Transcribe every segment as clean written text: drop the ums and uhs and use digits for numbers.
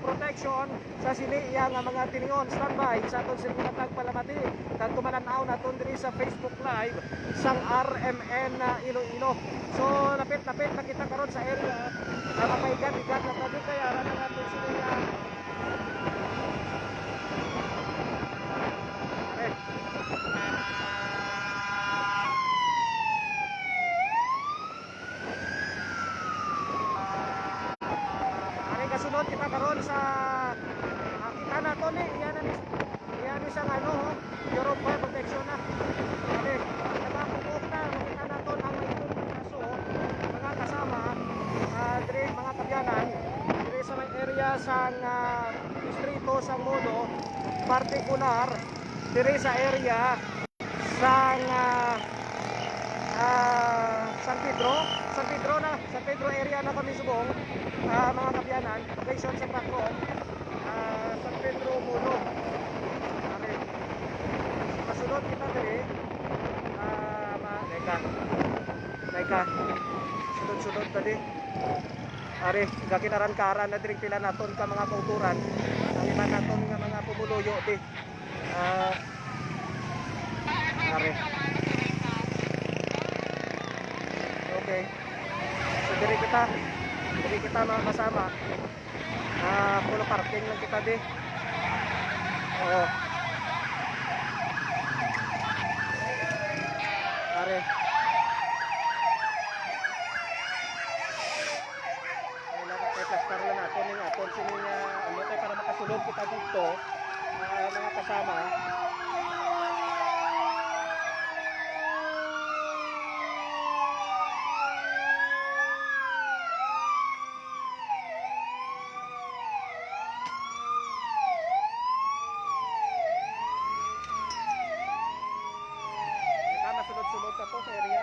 protection sa siniya nga mga tiningon. Standby sa aton sila mga tagpalamati kag kumananaw naton diri sa Facebook Live sang RMN Iloilo. So lapit-lapit na kita karon sa area mapaigat-igat na tabi kaya ra na naton siniya. Kasunod kita karon sa kita na to ni yan isang ano Europe Fire Protection na okay nabakok na makita na to ang itong kaso mga kasama dire mga kabyanan dire sa may area sang distrito sang Modo partikular dire sa area sang San Pedro area na kami subong mga kabyanan, location sa Bacron, San Pedro Mulo. Okay. Masunod kita diri. Naika. Sunod-sunod tadi. Ari, gakinaran-karan na diri pila naton ka mga kauturan. Ang iba naton nga mga pumuluyo di. Ari. Okay. So diri kita mga kasama pulo parking lang kita di. Oo. Are plaster lang natin yung aton sining ano tayo para makasulod kita dito mga kasama. Sunod-sunod ka to sa area.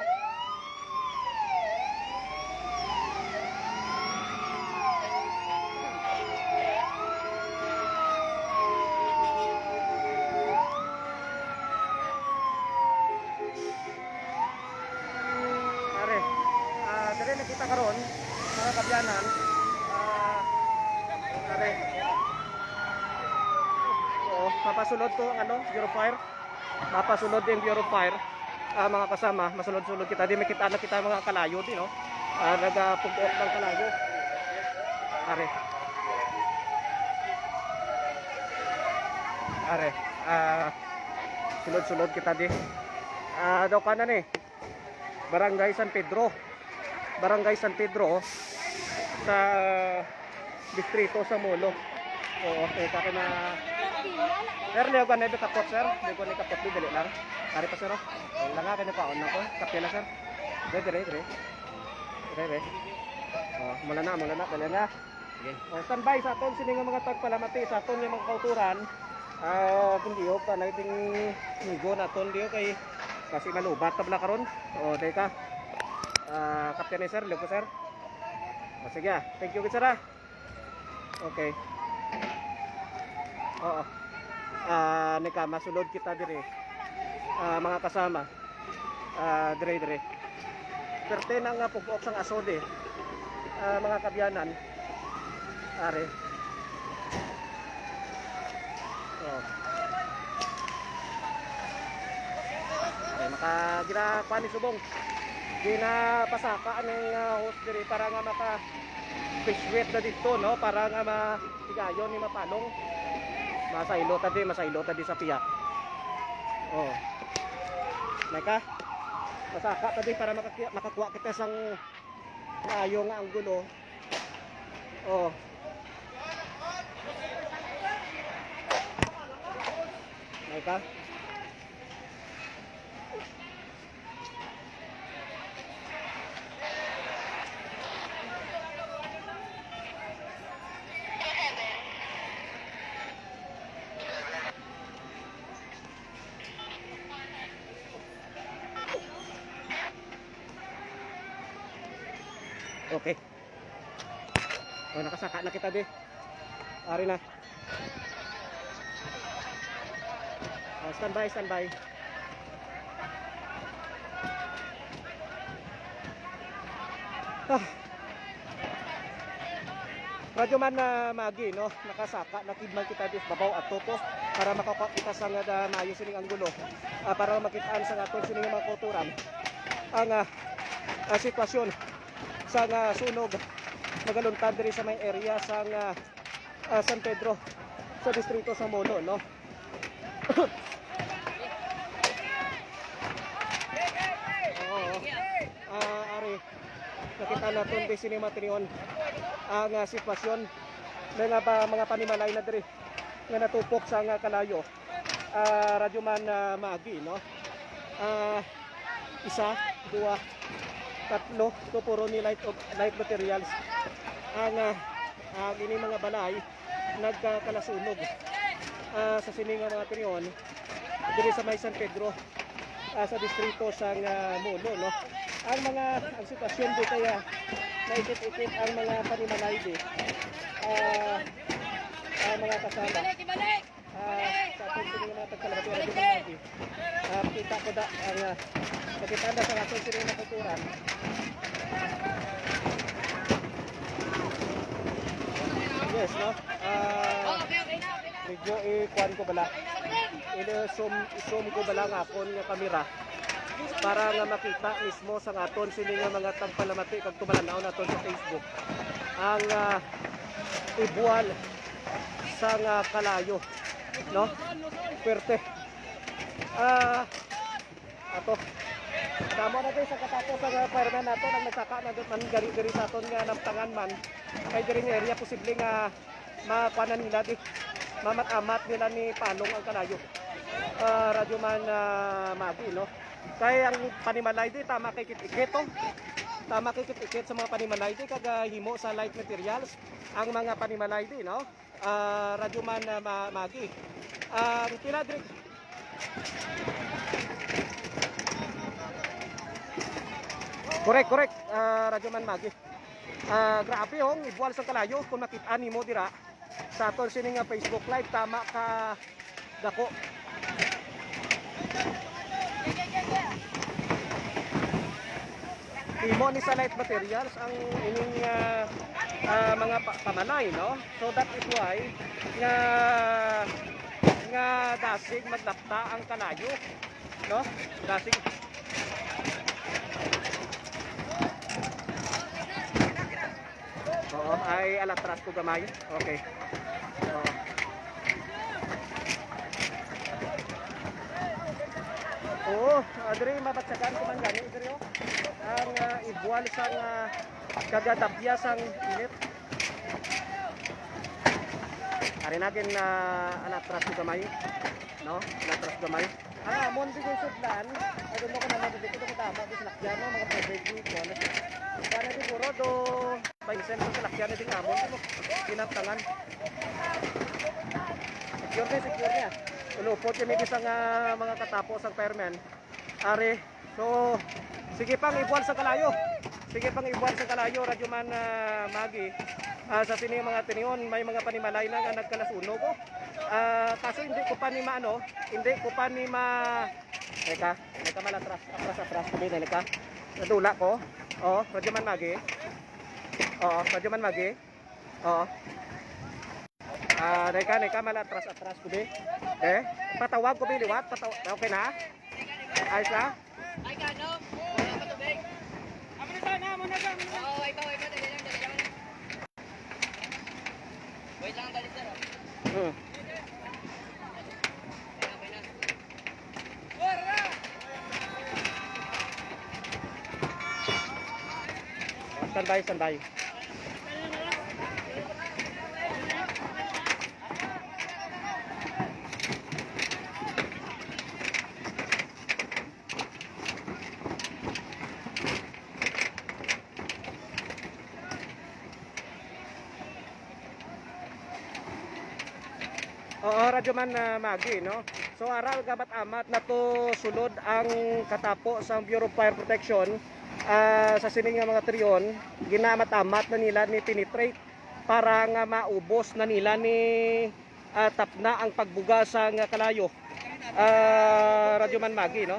Are, dali nakita karon mga kabyanan. Are. Oo, mapasulod to ano, Bureau of Fire. Mapasulod yung Bureau of Fire. Mga kasama, masulod-sulod kita. Di makita na kita mga kalayo din, no? Nagpugok ng kalayo. Are. Sulod-sulod kita di. Daw kanan eh. Barangay San Pedro. Barangay San Pedro sa distrito sa Molo. Oo, kaya na. Sir, liyo ka na ito kapot, sir. Liyo ka na kapot, dili lang. Ari pa, sir. Wala nga, kanipaon na ko. Kapya na, sir. Dire. Mula na. Dali na. Okay. Standby sa aton sining mga tagpalamati sa aton yung mga kauturan. Kundi ho ka na iting nigo na aton diyo kay kasi malubat tabla karon. Teka. Kapya ni, sir. Liyo ko, sir. Sige, thank you, sir. Okay. Oo. Nika masulod kita dire. Mga kasama. Dire. Perte nang pugok sang asode. Mga kabyanan. Are. Oh. Are makagira pani subong. Gina pasaka ning host dire para nga maka fish weight na dito, no, para nga matigayon ni mapalong. Masaylo tadi sa piyak. Oh. Naka. Pasaka tadi para makakuha kita sang maayo nga ang gulo. Oh. Naka. Okay. Nakasaka na kita di. Ari na. Standby. Radyo man na magi no, nakasaka nakidman kita dis babaw at toto para makakita sa nga maayo sining anggulo. Para makitaan sa aton sining mga kulturan ang sitwasyon sa sunog magaluntad diri sa may area sa San Pedro sa distrito sa Molo no. Ari nakita natin di sinimation ang sitwasyon ng mga panimalay na diri nga natupok sa kalayo. Radyo man magi no. Isa, dua, tatlo, ito puro ni light materials ang ini mga balay nagkalasunog sa sining mga tinion diri sa may San Pedro sa distrito sa Molo no. Ang sitwasyon di kaya naikit-ikit ang mga panimalay di mga kasama sa ating sining mga tagkalabati radyo magi. Kita ko da ang nakitanda sa ating sining mga kulturan. Yes no. Medyo ikuan ko bala. Zoom ko bala nga akon nga kamera para nga makita mismo sa aton sini nga mga tagpalamati kag tumalanaw naton sa Facebook ang ibuwal sa kalayo no. Pwerte ato damo na sa katapos sa fireman naton ang nagsaka na man gari sa aton nga namtangan man kay diri nga area posible nga makuanan nila di mamat-amat nila ni palong ang kalayo. Radyo man magi no. Kaya ang panimalay di tama kay kit-ikit tama kay kit-ikit sa mga panimalay di kag himo sa light materials ang mga panimalay di no. Radyo man magi pila diri correct radyo man magi. Grabe hong ibuwal sa kalayo kung makita nimo dira sa aton sining Facebook live tama ka dako. Himo ni sa light materials ang ining mga pamalay no. So that is why nga dasig maglapta ang kalayo no. Dasig ay alatras ko gamay. Okay. Diri mabatsagan ko man gani diri ang ibuwal sang kagadabya sang init. Ari natin alatras ko gamay no, alatras gamay. Amon siguro sudlan, adun ko naman dito ko tama bis lakyan no mga pwede ko. Para siguro do paisen sa lakyan din amon mo kinaptangan. Secure niya. Ulupot kami sa mga katapos ang fireman. Are, so sige pang ibuwal sa kalayo. Sige pang ibuwal sa kalayo radyo man magi. Sa sini mga tinion may mga panimalay na nga nagkalasunog ko. Kaso hindi ko pa ni maano, hindi ko pa ni Teka malatras, atras kubi na ka. Nadula ko. Radyo man magi. Radyo man magi. Neka malatras kubi. Patawag ko biliwat, okay na? Ayos na? Ay kano? Patubig. Amo na sana, amo na. Oo, ikaw dali lang. Wait lang dali sir. Okay na. Ora! Standby. Radyo man magi no. So aral gabat amat na to sulod ang katapo sa Bureau of Fire Protection sa sining nga mga triyon ginamat-amat na nila ni penetrate para nga maubos na nila ni tapna ang pagbuga sa nga kalayo. Radyo man magi no.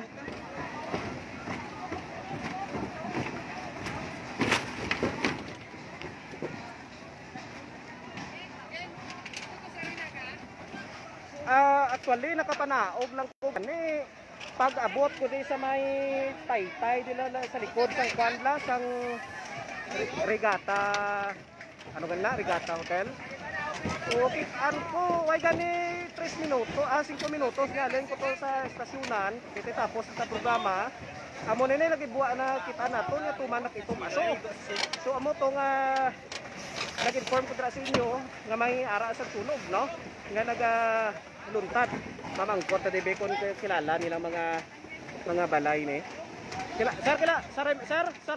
Usually nakapanaog lang ko gani. Pag abot ko di sa may taytay dila sa likod sang kwanla sang Regata, ano ganla, Regata Hotel. Okay, ano ko, why gani 3 minuto, 5 minutos galing ko to sa estasyonan, kita tapos sa programa. Amo nini lagi buwa na kita nato nga tumanak itom aso. So amo to nga nag-inform ko dira sa inyo nga may ara sa tunog, no? Nga naga luntad. Mamangkot ta dibe kon kilala nilang mga balay ni. Sir,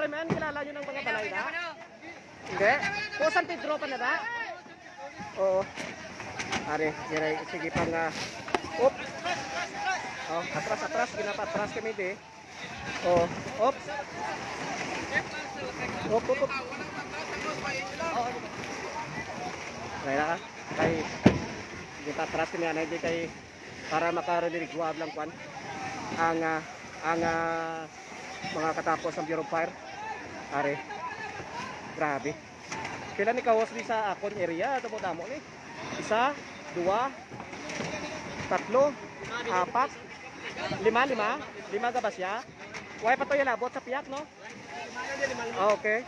man, kilala niyo ng mga balay na? Hindi. O San Pedro pa na da? Oo. Are, sige pang op. Oh, atras, ginapatras kami di. Oh, op. Op. Kaya ka? Kay ginapatras kami anay di kay para makarinig-wab lang kwan. Ang mga katapos ng Bureau of Fire. Are. Grabe. Kailan ni kawas ni sa akon area ito mo damo ni? 1, 2, 3, 4, 5, 5 ka ba siya? Way pa to yung labot sa piyak, no? Okay.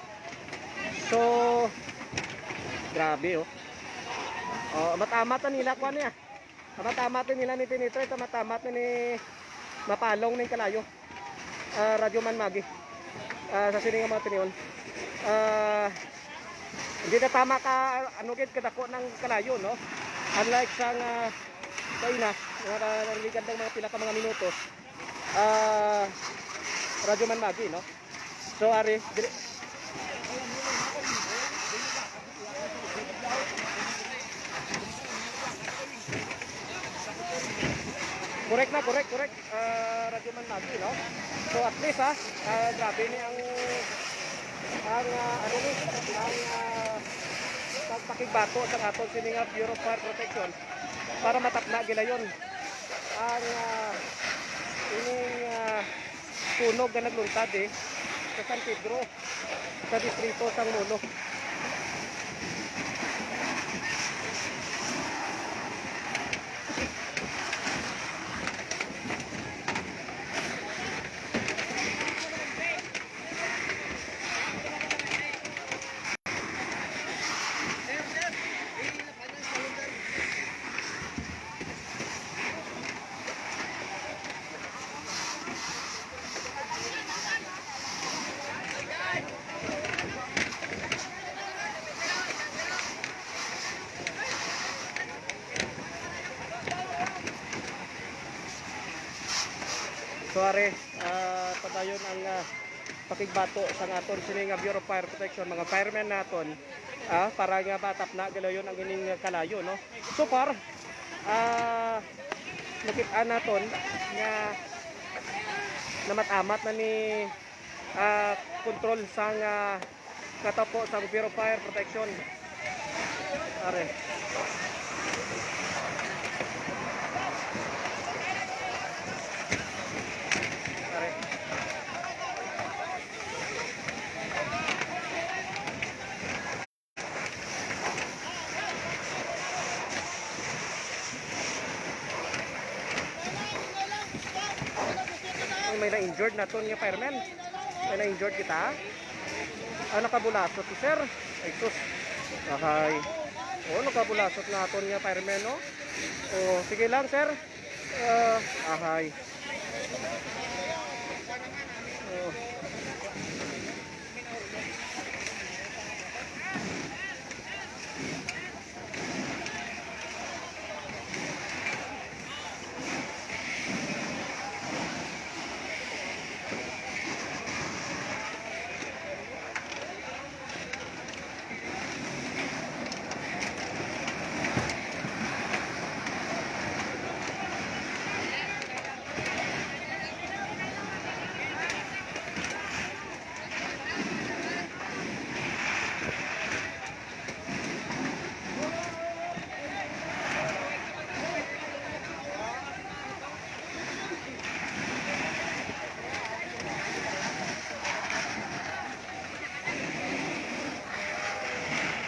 So, grabe, oh. Oh, matamat na nila kwan niya. Matamat na nila ni Tinito. Ito matamat na ni Mapalong ng Kalayo. Radyo Man Magi. Sa sininga mga tiniyon. Hindi na tama ka anugid kadako ng Kalayo, no? Unlike sang kaina nga nalikan ng mga pila ka mga minutos. Radyo Man Magi, no? So ari correct. Radyo Man Magi, no? So at least grabe ni ang pagpakigbato sa aton sininga Bureau of Fire Protection para matapna gila yon ang ining tunog na nagluntad sa San Pedro sa distrito sang Mulo. So are, padayon ang pakigbato sa aton sininga Bureau of Fire Protection, mga firemen naton para nga matap na galayon ang ining Kalayo, no? So far, nakita naton nga namatamat na ni control sang katapo sa Bureau of Fire Protection. Are. May na-injured na to nga fireman. May na-injured kita. Nakabulasot si sir. Ay sus. Okay. Nakabulasot na to nga fireman, no? Sige lang sir. Okay.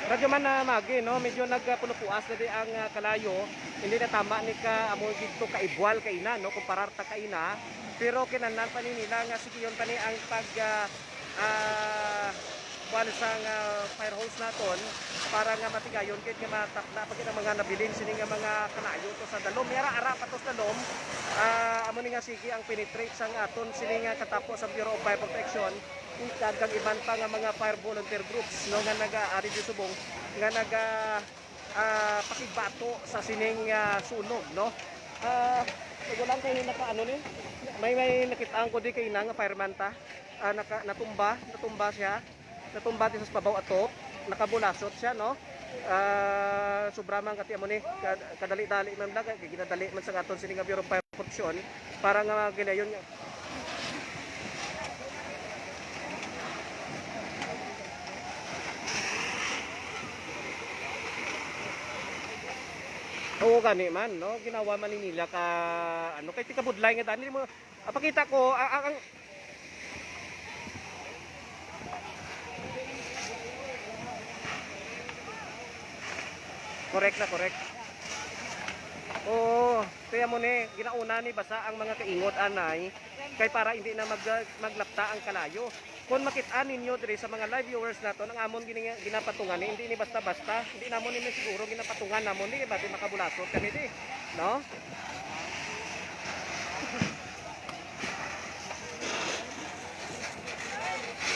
Radyo man na magi no, medyo nagpulupuas na di ang kalayo. Hindi na tama ni ka amo dito ka ibwal kay ina no, kumparar ta kay ina. Pero kinahanglan pa ni nila nga sige yon pa ni ang pag kuan sang fire hose naton para nga matigayon kit nga matakda pag ang mga nabilin sini nga mga kanayo to sa dalom. Yara ara pa to sa dalom. Amo ni nga sige ang penetrate sang aton sini nga katapos sa Bureau of Fire Protection kag iban pa nga mga fire volunteer groups no nga naga-ari di subong nga naga pakibato sa sining sunog no. Nagulang kayo naka ano ni may nakitaan ko di kay na nga fireman ta natumba siya natumba din sa pabaw ato nakabulasot siya no. Sobra man kati amo ni kadali-dali man lang ginadali man sa aton sining nga Bureau of Fire Protection para nga ginayon oo gani man no, ginawa man ni nila ka ano kay tikabudlay nga dani mo pakita ko ang correct na correct. Oo, kaya mo ni ginauna ni basa ang mga kaingot anay kay para hindi na maglapta ang kalayo. Kung makita ninyo diri sa mga live viewers nato ang amon ginapatungan ni hindi ni basta-basta, hindi namon ni siguro ginapatungan namon ni bati makabulasot kami di, no?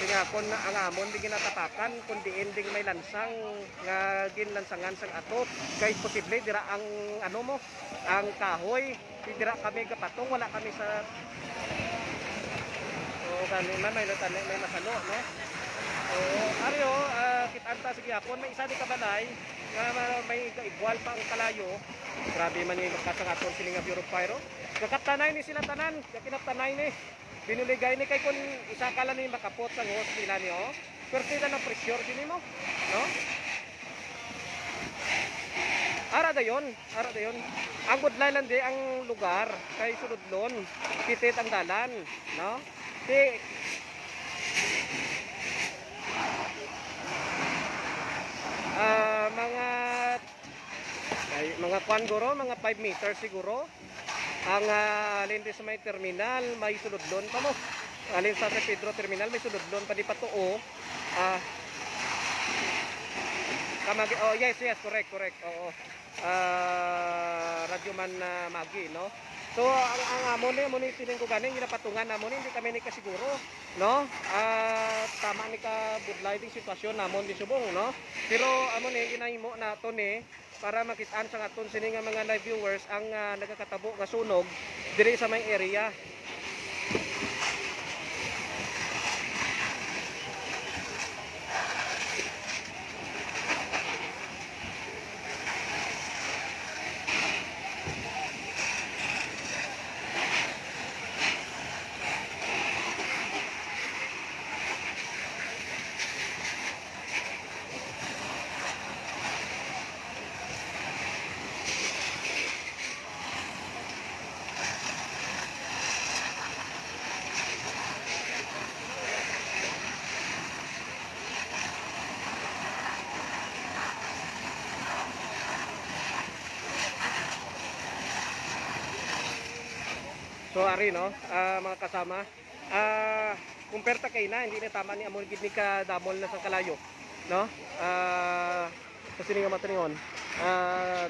Nga kon ang amon di ginatapakan kun diin ding may lansang nga ginlansangan sang ato kay posible dira ang ano mo ang kahoy dira kami kapatong wala kami sa kani man may lutane may masalo no. Aryo kitanta sige hapon may isa di kabalay nga may kaigwal pa ang kalayo. Grabe man yung makasangaton sila nga Bureau of Fire. Kakaptanay ni sila tanan, kinaptanay ni. Binuligay ni kay kun isa kala ni makapot sa hose nila ni oh. Pertida na pressure din mo, no? Ara dayon. Ang budlay lang di ang lugar kay suludlon, titit ang dalan, no? Mga kwan guro, mga 5 meters siguro. Ang alin sa may terminal, may suludlon pa mo. Alin sa San Pedro terminal, may suludlon pa di patuo. Oh yes, correct. Oo. Radyo man magi, no? So ang amon ni sining ko ganing ginapatungan namon hindi kami ni kasiguro, no? Tama ni ka budlay ding sitwasyon namon di subong, no? Pero amon ni ginahimo nato ni para makitaan sa aton sini nga mga live viewers ang nagakatabo nga sunog diri sa may area. So ari no, mga kasama, kumperta kay na hindi na tama ni amon gid ni ka damol na sa kalayo, no? Kasi nga matringon,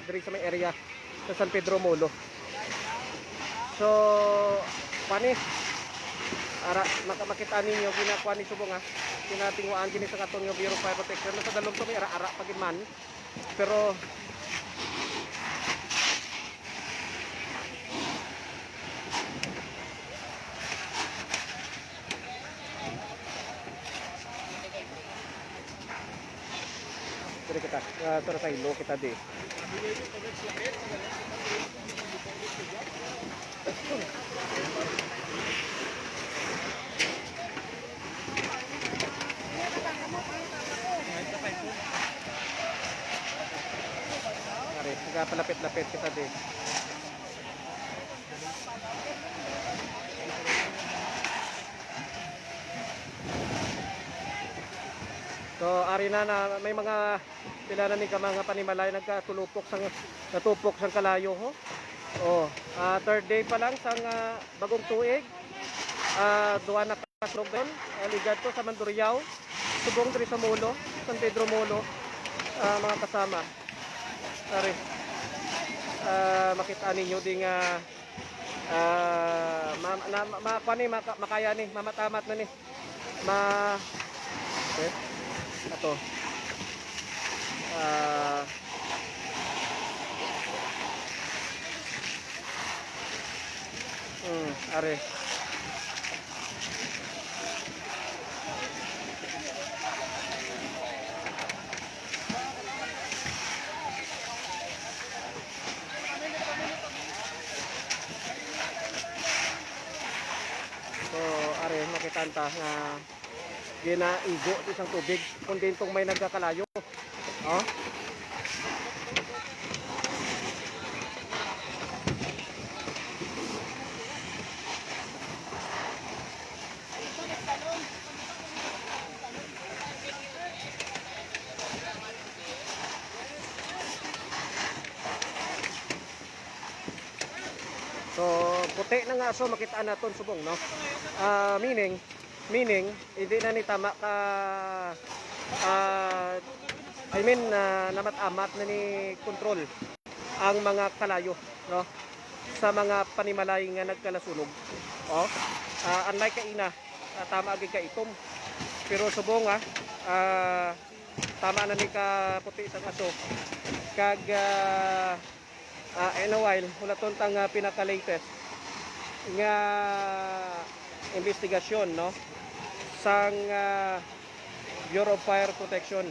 diri sa may area sa San Pedro Molo. So pani ara makita ninyo ginakuha ni subong tinatinguan gini sa katon nga Bureau of Fire Protection sa dalom to may ara pagin man. Pero Diri kita, terus sa ilo kita di. Ari, palapit-lapit kita di. So, ari na may mga Pila na ni ka mga panimalay nagkatulupok sang natupok sang kalayo ho. Oh, third day pa lang sang bagong tuig. Duwa na kaslog doon, ligad to sa Mandurriao, subong diri sa Molo, San Pedro Molo, mga kasama. Ari, makita ninyo ding makaya ni, mamatamat na ni. Okay, ato. Are. So, are makitanta nga ginaigo di sang tubig kundi itong may nagkakalayo. Oh. So, puti na nga so makita naton subong no. Meaning hindi na ni tama ka namat-amat na ni control ang mga kalayo no sa mga panimalay nga nagkalasunog. Oh. Unlike kaina, tama agad ka itom. Pero subong tama na ni ka puti sa aso. Kag in a while, wala tontang pinaka-latest nga investigasyon no sang Bureau of Fire Protection.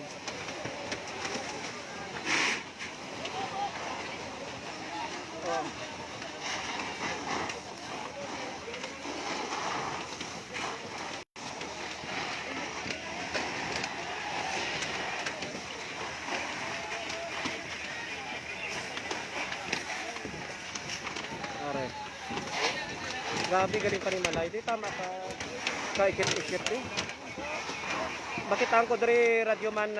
Oh. Grabe galing panimalay. Di tama ka ikit-ikit eh. Makitaan ko dari radyoman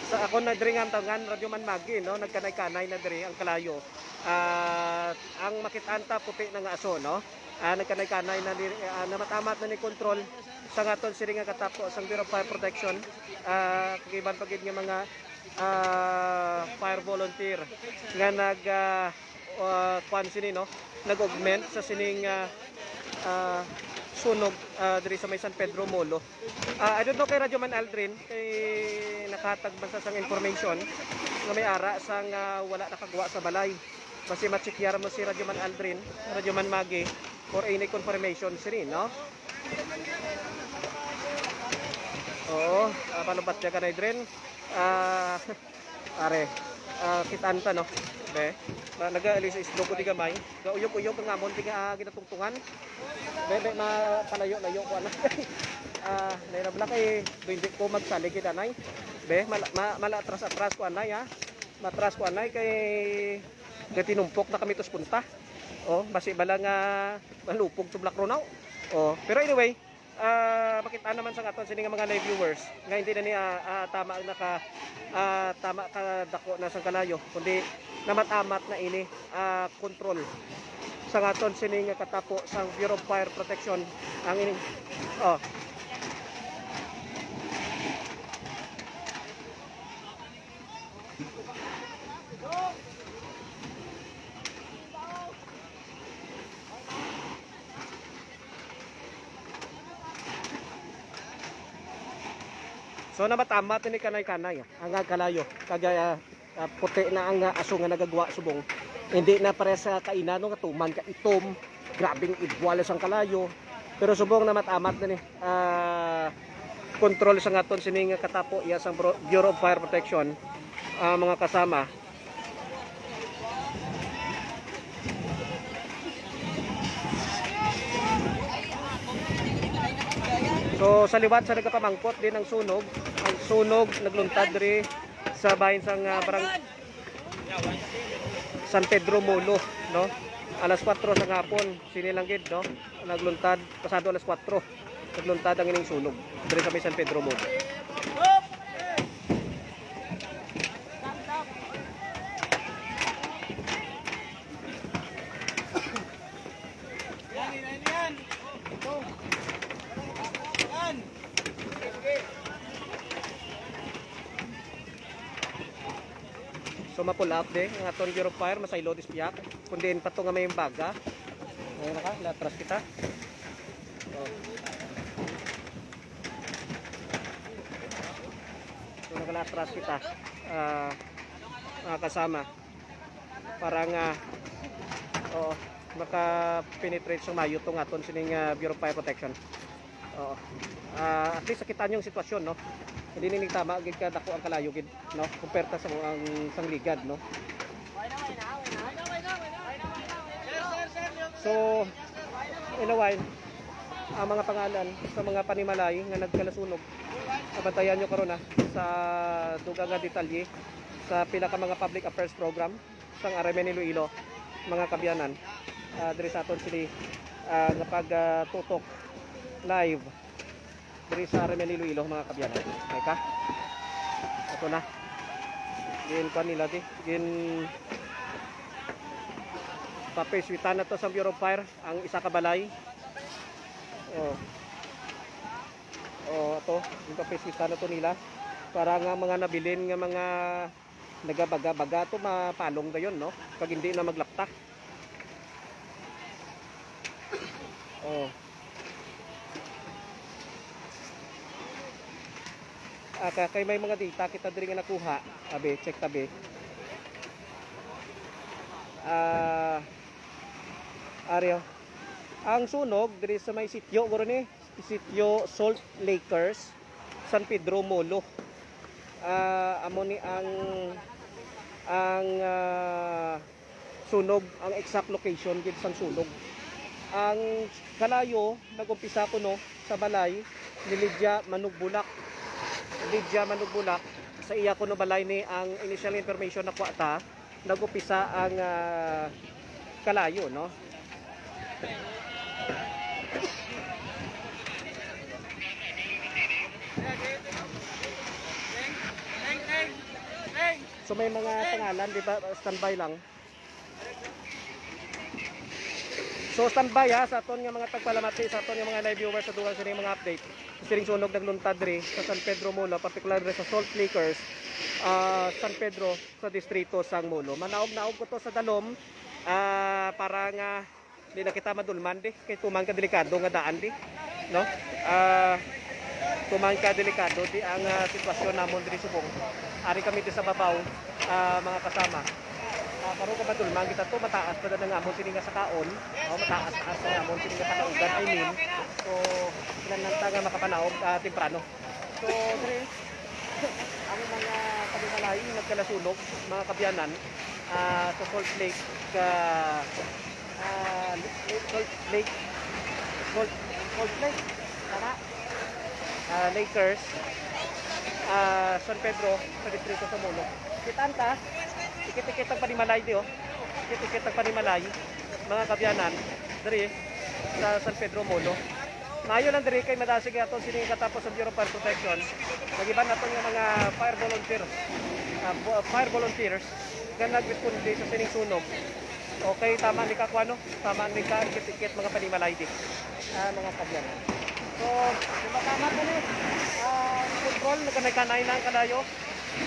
sa ako na diri nga tangan radyoman magi no nagkanay-kanay na diri ang kalayo. Ang makitanta puti na nga aso no. Nagkanay-kanay na namatamat na ni control sa ngaton siri nga katapo sang Bureau of Fire Protection. Kagiban pagid nga mga fire volunteer nga sini no nag-augment sa sining sunog diri sa may San Pedro Molo. I don't know kay Radyoman Aldrin kay nakatag man sa sang information nga may ara sang wala nakagawa sa balay. Basi matsikyar mo si Radyoman Aldrin, Radyoman Magi for any confirmation sini no. Oo, panubat siya ka na Aldrin. Are kitanta no. Be, nag-alis sa islo ko di gamay. Gauyog-uyog ang amon di nga ginatungtungan. Be mapalayo-layo ko ana. Nairabla kay hindi ko magsalig kita nay. Be, malatras-atras ko anay ha. Matras ko anay kay gatinumpok na kami tos punta. Oh, basi bala nga malupog tublak ronaw. Oh, pero anyway, makita naman sa aton sini nga mga live viewers nga hindi na ni tama ka dako na sang kalayo kundi namat-amat na ini control sa aton sini nga katapo sang Bureau of Fire Protection ang ini. Oh. So namatamat ni kanay-kanay ang kalayo kagaya puti na ang aso nga nagagwa subong. Hindi na pare sa kainan nga tuman ka itom, grabing idwala sang kalayo. Pero subong namatamat na ni control sa ngaton sining katapo iya sang Bureau of Fire Protection, mga kasama. So sa liwat sa nagapamangkot din ang sunog. Ang sunog nagluntad diri sa bahin sang barang San Pedro Molo, no? Alas 4 sa hapon, sinilanggid, no? Nagluntad pasado alas 4. Nagluntad ang ining sunog diri sa may San Pedro Molo. So mapula up de ang aton Bureau of Fire masaylo dispiyak kundiin pa to nga may baga. Ayun na ka, latras kita. Oh. So nakalatras kita. Mga kasama para nga maka-penetrate sa mayo tong aton sining Bureau of Fire Protection. Oo. At least sakitan yung sitwasyon, no? Hindi ning tama gid ka dako ang kalayo gid, no? Kumperta sa ang sanligad, no? So in a while, ang mga pangalan sa mga panimalay nga nagkalasunog, abantayan nyo karon sa dugang nga detalye sa pila ka mga public affairs program sang RMN Iloilo, mga kabyanan, diri sa aton sini nga pagtutok live diri sa RMN Iloilo, mga kabyanan. Ay ka, ito na gin pa nila di gin papeswitan na to sa Bureau of Fire ang isa ka balay. Ito yung papeswitan na to nila para nga mga nabilin nga mga nagabaga-baga to mapalong gayon, no? Pag hindi na maglapta. Kay may mga data kita diri nga nakuha, abe check tabi. Aryo. Ang sunog diri sa may sitio guro ni, sitio Salt Lakers, San Pedro Molo. Amo ni ang sunog, ang exact location gid sang sunog. Ang kalayo nagumpisa kuno sa balay ni Lydia Manugbulak. Lydia Manugbulak, sa iya kuno balay ni ang initial information na kuwata, nagumpisa ang kalayo, no? So may mga pangalan, di ba? Standby lang. So standby sa aton nga mga tagpalamati, sa aton nga mga live viewers sa dugang sa mga update. Siring sunog nagluntad diri sa San Pedro Molo, particular sa Salt Lakers, San Pedro sa distrito sang Molo. Manaog-naog ko to sa dalom para nga di na kita madulman di kay tumang ka delikado nga daan di, no? Tumang ka delikado di ang sitwasyon namon diri subong. Ari kami di sa babaw, mga kasama. Karon ka madulman kita to mataas pa na nga amon sini nga sa kaon, mataas sa amon sini nga panaugan, I mean. So kinahanglan nga makapanaog temprano. So diri ang mga kabimalay nagkalasunog, mga kabyanan, sa Salt Lake Salt Lake tama, Lakers, San Pedro sa distrito sa Molo. Kitaan ta, ikit-ikit ang panimalay di, ikit-ikit ang panimalay, mga kabyanan diri sa San Pedro Molo. Maayo lang diri kay madasig aton sini katapos sa Bureau of Fire Protection. Magiban naton yung mga fire volunteers nga nagresponde sa sining sunog. Okay, tama ni ka kuano? Tama ni ka ikit-ikit mga panimalay di. Mga kabyanan. So, tama po ni control kanay-kanay na ang kalayo.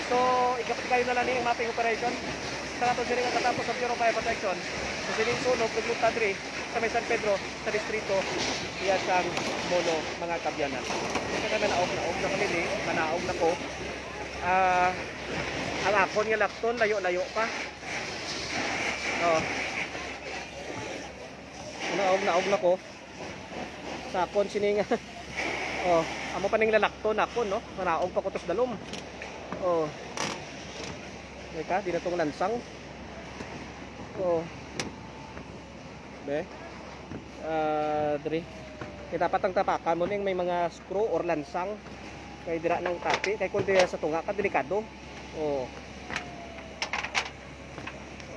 So, ikapit kayo na lang ni mapping operation. Sa aton sini katapos sa Bureau of Fire Protection. Sa sining sunog nagluntad diri sa may San Pedro sa distrito iya sang Molo, mga kabyanan. Kasi kami naog na kami di, manaog na ko. Ang akon nga lakton layo-layo pa. Naog na ko. Sa akon sini nga Amo pa ning lalakton ako no. Manaog pa kutos dalom. Oh. Eka, di na tong lansang. Oh. Be. Dre. Kaya dapat ang tapakan mo ning may mga screw or lansang. Kay dira ng tapi, kay kun sa tunga ka delikado. Oh.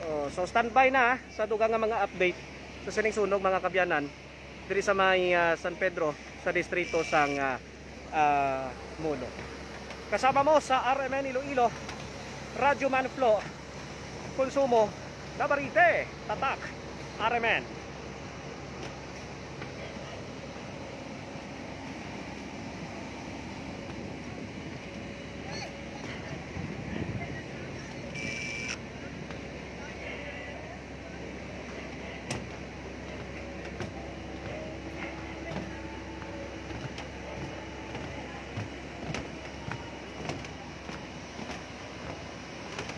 Oh, so standby na sa dugang nga mga update sa sining sunog mga kabyanan diri sa may San Pedro sa distrito sang Muno. Kasama mo sa RMN Iloilo, Radyo Manflo, Konsumo, Navarrete, Tatak, RMN.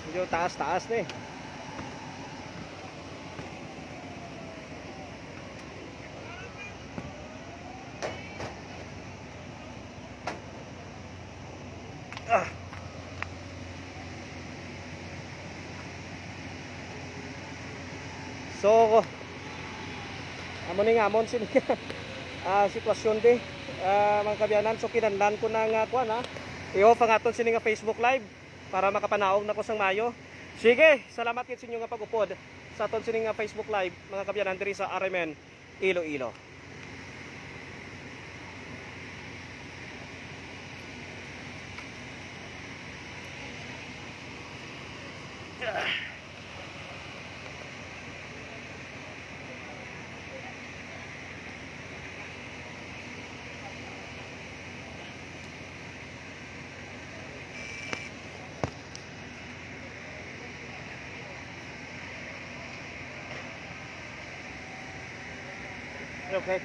Medyo taas-taas na eh. So, amon nga amon sin sitwasyon di mga kabyanan. So kinanlan ko na nga kuan ha. Iyo pangaton sini nga Facebook Live para makapanaog na ko sang Mayo. Sige, salamat kit sa inyo nga pag-upod sa aton sini nga Facebook Live mga kabyanan diri sa RMN Iloilo. Okay.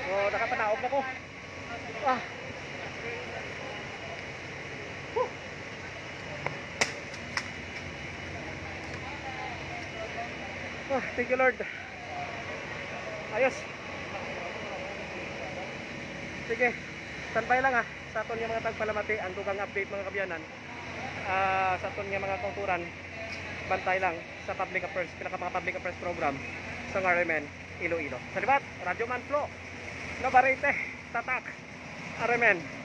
So, nakapanaog na ko. Thank you Lord. Ayos. Sige, standby lang ha sa aton nga mga tagpalamati ang dugang update mga kabyanan. Sa aton nga mga tuturan, bantay lang sa public affairs, pinaka-public affairs program sa RMN Iloilo. Sa libat, Radyo Manflo, Navarrete, Tatak, RMN